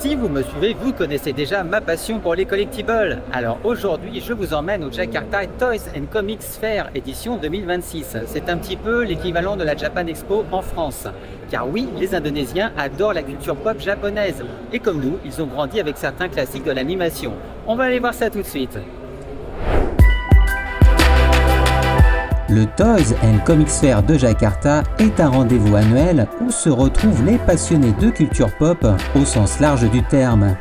Si vous me suivez, vous connaissez déjà ma passion pour les collectibles. Alors aujourd'hui, je vous emmène au Jakarta Toys and Comics Fair édition 2026. C'est un petit peu l'équivalent de la Japan Expo en France. Car oui, les Indonésiens adorent la culture pop japonaise. Et comme nous, ils ont grandi avec certains classiques de l'animation. On va aller voir ça tout de suite. Le Toys and Comics Fair de Jakarta est un rendez-vous annuel où se retrouvent les passionnés de culture pop au sens large du terme.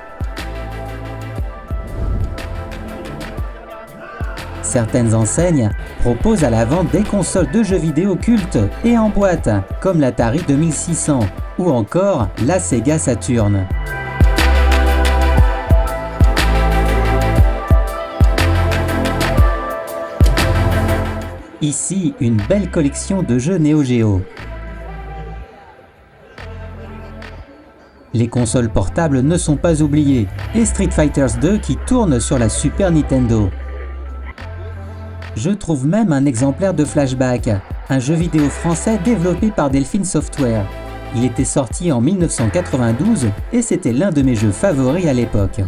Certaines enseignes proposent à la vente des consoles de jeux vidéo cultes et en boîte, comme l'Atari 2600 ou encore la Sega Saturn. Ici, une belle collection de jeux Neo Geo. Les consoles portables ne sont pas oubliées, et Street Fighter 2 qui tourne sur la Super Nintendo. Je trouve même un exemplaire de Flashback, un jeu vidéo français développé par Delphine Software. Il était sorti en 1992 et c'était l'un de mes jeux favoris à l'époque.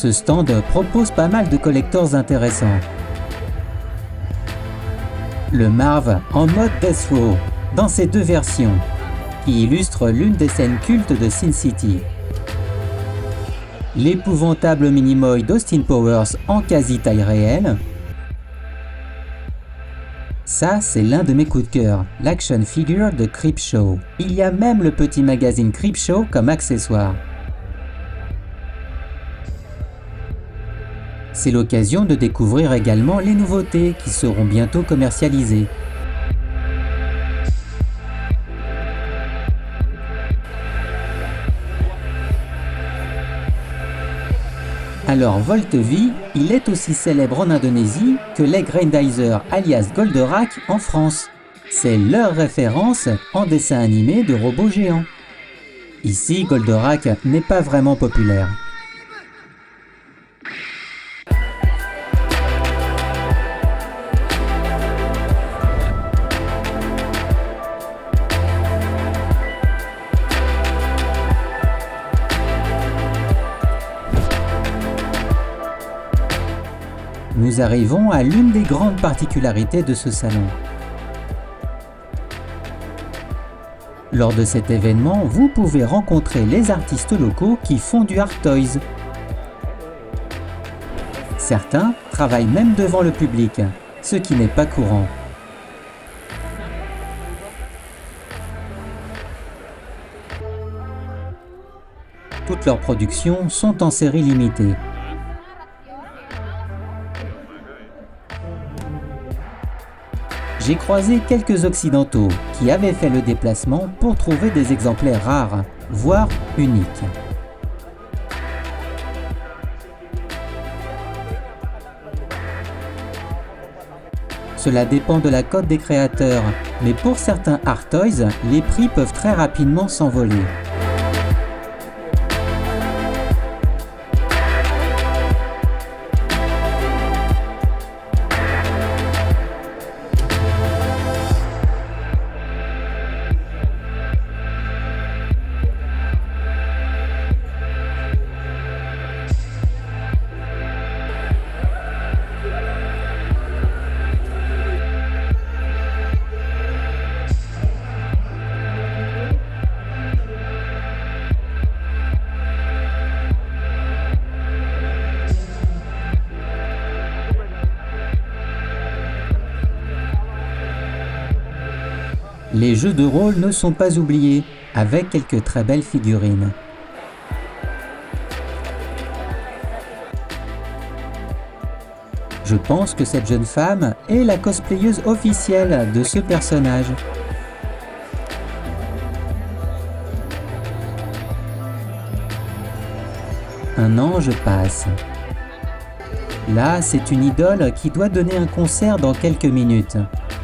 Ce stand propose pas mal de collectors intéressants. Le Marv en mode Death Row, dans ses deux versions, qui illustre l'une des scènes cultes de Sin City. L'épouvantable Minimoy d'Austin Powers en quasi-taille réelle. Ça, c'est l'un de mes coups de cœur, l'action figure de Creepshow. Il y a même le petit magazine Creepshow comme accessoire. C'est l'occasion de découvrir également les nouveautés qui seront bientôt commercialisées. Alors Volt-V, il est aussi célèbre en Indonésie que les Grandizer alias Goldorak en France. C'est leur référence en dessin animé de robots géants. Ici, Goldorak n'est pas vraiment populaire. Nous arrivons à l'une des grandes particularités de ce salon. Lors de cet événement, vous pouvez rencontrer les artistes locaux qui font du art toys. Certains travaillent même devant le public, ce qui n'est pas courant. Toutes leurs productions sont en série limitée. J'ai croisé quelques occidentaux qui avaient fait le déplacement pour trouver des exemplaires rares, voire uniques. Cela dépend de la cote des créateurs, mais pour certains art toys, les prix peuvent très rapidement s'envoler. Les jeux de rôle ne sont pas oubliés, avec quelques très belles figurines. Je pense que cette jeune femme est la cosplayeuse officielle de ce personnage. Un ange passe. Là, c'est une idole qui doit donner un concert dans quelques minutes.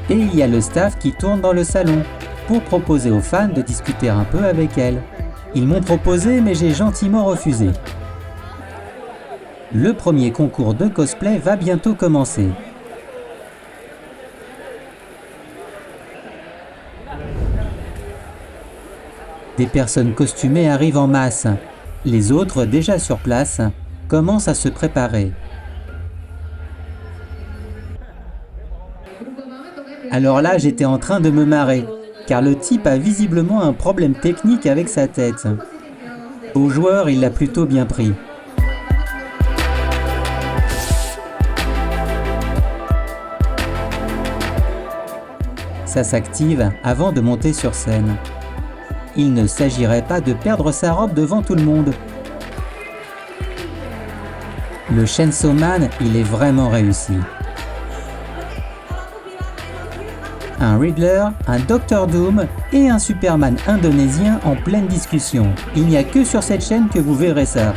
Et il y a le staff qui tourne dans le salon pour proposer aux fans de discuter un peu avec elle. Ils m'ont proposé, mais j'ai gentiment refusé. Le premier concours de cosplay va bientôt commencer. Des personnes costumées arrivent en masse. Les autres, déjà sur place, commencent à se préparer. Alors là, j'étais en train de me marrer, car le type a visiblement un problème technique avec sa tête. Au joueur, il l'a plutôt bien pris. Ça s'active avant de monter sur scène. Il ne s'agirait pas de perdre sa robe devant tout le monde. Le Chainsaw Man, il est vraiment réussi. Un Riddler, un Dr Doom et un Superman indonésien en pleine discussion. Il n'y a que sur cette chaîne que vous verrez ça.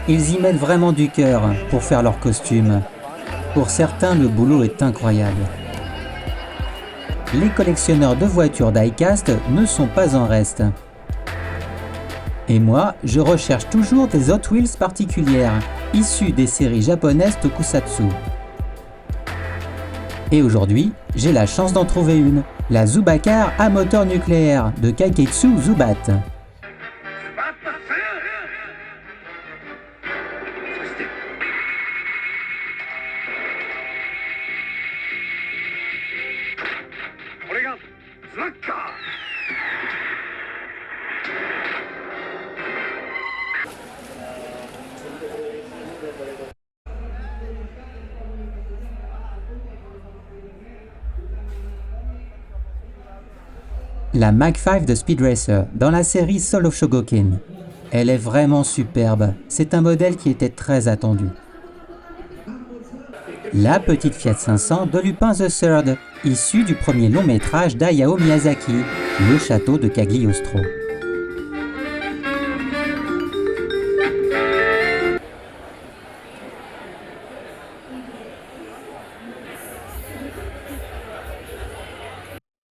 Ils y mettent vraiment du cœur pour faire leurs costumes. Pour certains, le boulot est incroyable. Les collectionneurs de voitures die-cast ne sont pas en reste. Et moi, je recherche toujours des Hot Wheels particulières, issues des séries japonaises Tokusatsu. Et aujourd'hui, j'ai la chance d'en trouver une, la Zubakar à moteur nucléaire de Kaiketsu Zubat. La Mag 5 de Speed Racer dans la série Soul of Shogoken. Elle est vraiment superbe, c'est un modèle qui était très attendu. La petite Fiat 500 de Lupin the Third, issue du premier long métrage d'Hayao Miyazaki, Le château de Cagliostro.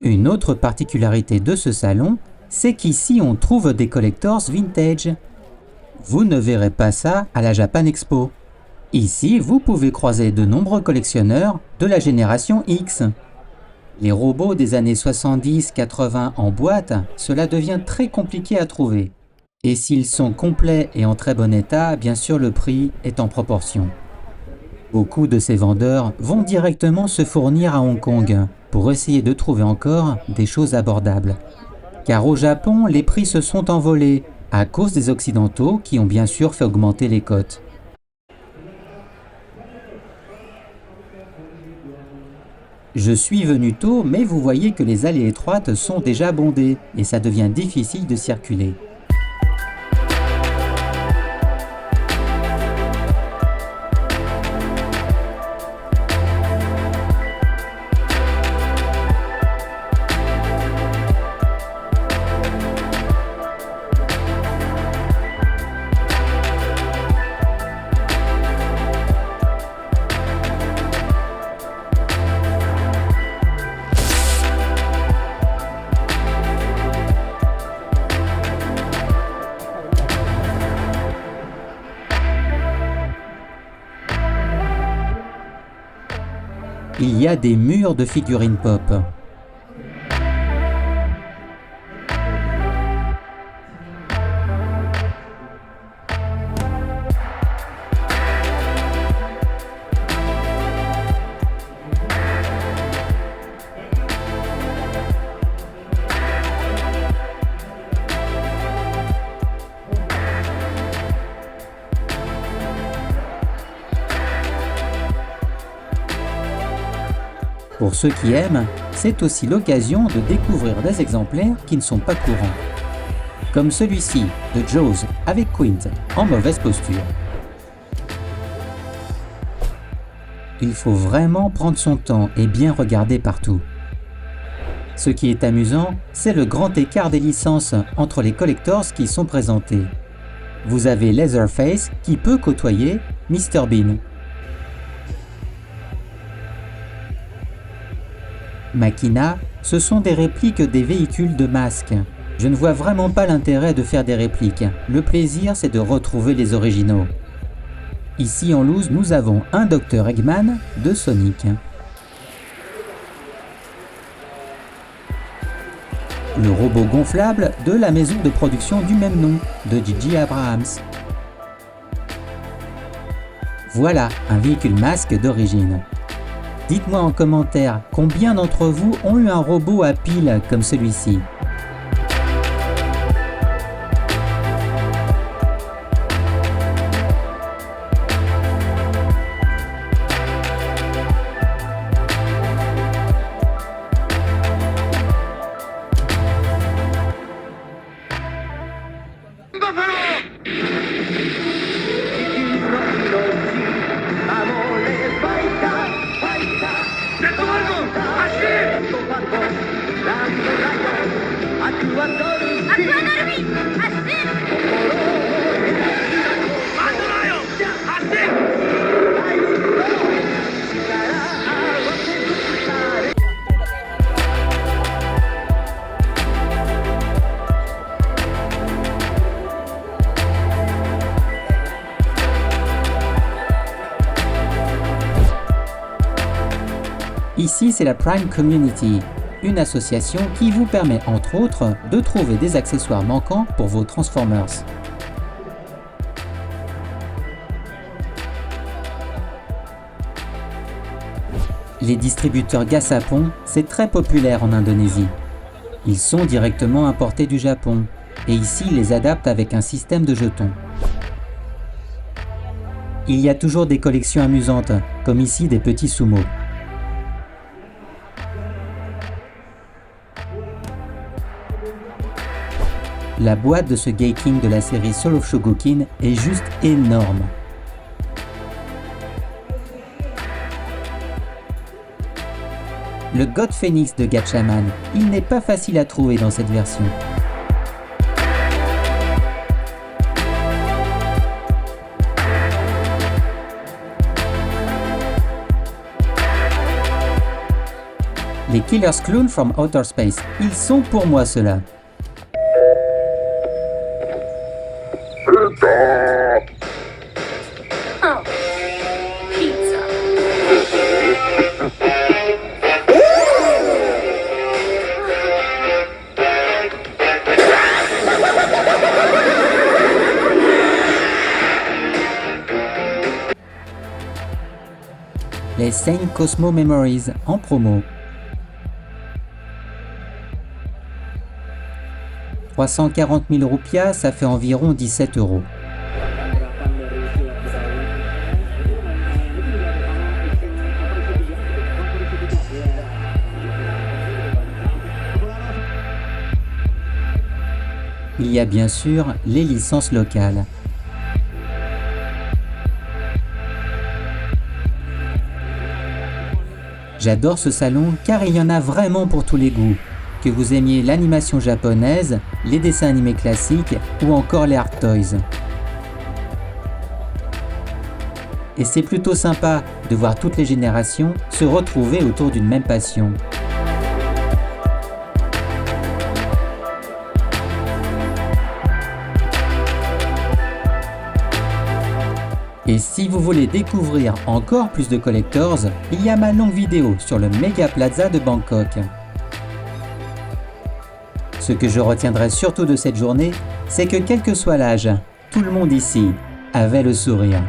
Une autre particularité de ce salon, c'est qu'ici on trouve des collectors vintage. Vous ne verrez pas ça à la Japan Expo. Ici, vous pouvez croiser de nombreux collectionneurs de la génération X. Les robots des années 70-80 en boîte, cela devient très compliqué à trouver. Et s'ils sont complets et en très bon état, bien sûr le prix est en proportion. Beaucoup de ces vendeurs vont directement se fournir à Hong Kong pour essayer de trouver encore des choses abordables. Car au Japon, les prix se sont envolés à cause des Occidentaux qui ont bien sûr fait augmenter les cotes. Je suis venu tôt, mais vous voyez que les allées étroites sont déjà bondées et ça devient difficile de circuler. Il y a des murs de figurines pop. Pour ceux qui aiment, c'est aussi l'occasion de découvrir des exemplaires qui ne sont pas courants. Comme celui-ci de Jaws avec Quint en mauvaise posture. Il faut vraiment prendre son temps et bien regarder partout. Ce qui est amusant, c'est le grand écart des licences entre les collectors qui sont présentés. Vous avez Leatherface qui peut côtoyer Mr Bean. Machina, ce sont des répliques des véhicules de masques. Je ne vois vraiment pas l'intérêt de faire des répliques. Le plaisir, c'est de retrouver les originaux. Ici en loose, nous avons un Dr Eggman de Sonic. Le robot gonflable de la maison de production du même nom, de J.J. Abrams. Voilà un véhicule masque d'origine. Dites-moi en commentaire combien d'entre vous ont eu un robot à pile comme celui-ci. Ici, c'est la Prime Community, une association qui vous permet entre autres de trouver des accessoires manquants pour vos Transformers. Les distributeurs Gashapon, c'est très populaire en Indonésie. Ils sont directement importés du Japon, et ici ils les adaptent avec un système de jetons. Il y a toujours des collections amusantes, comme ici des petits sumo. La boîte de ce Geiking de la série Soul of Shogokin est juste énorme. Le God Phoenix de Gatchaman, il n'est pas facile à trouver dans cette version. Les Killer's Clown from Outer Space, ils sont pour moi ceux-là. Oh, pizza. Les Sane Cosmo Memories en promo. 340 000 roupias, ça fait environ 17 €. Il y a bien sûr les licences locales. J'adore ce salon car il y en a vraiment pour tous les goûts. Que vous aimiez l'animation japonaise, les dessins animés classiques ou encore les Art Toys. Et c'est plutôt sympa de voir toutes les générations se retrouver autour d'une même passion. Et si vous voulez découvrir encore plus de collectors, il y a ma longue vidéo sur le Mega Plaza de Bangkok. Ce que je retiendrai surtout de cette journée, c'est que quel que soit l'âge, tout le monde ici avait le sourire.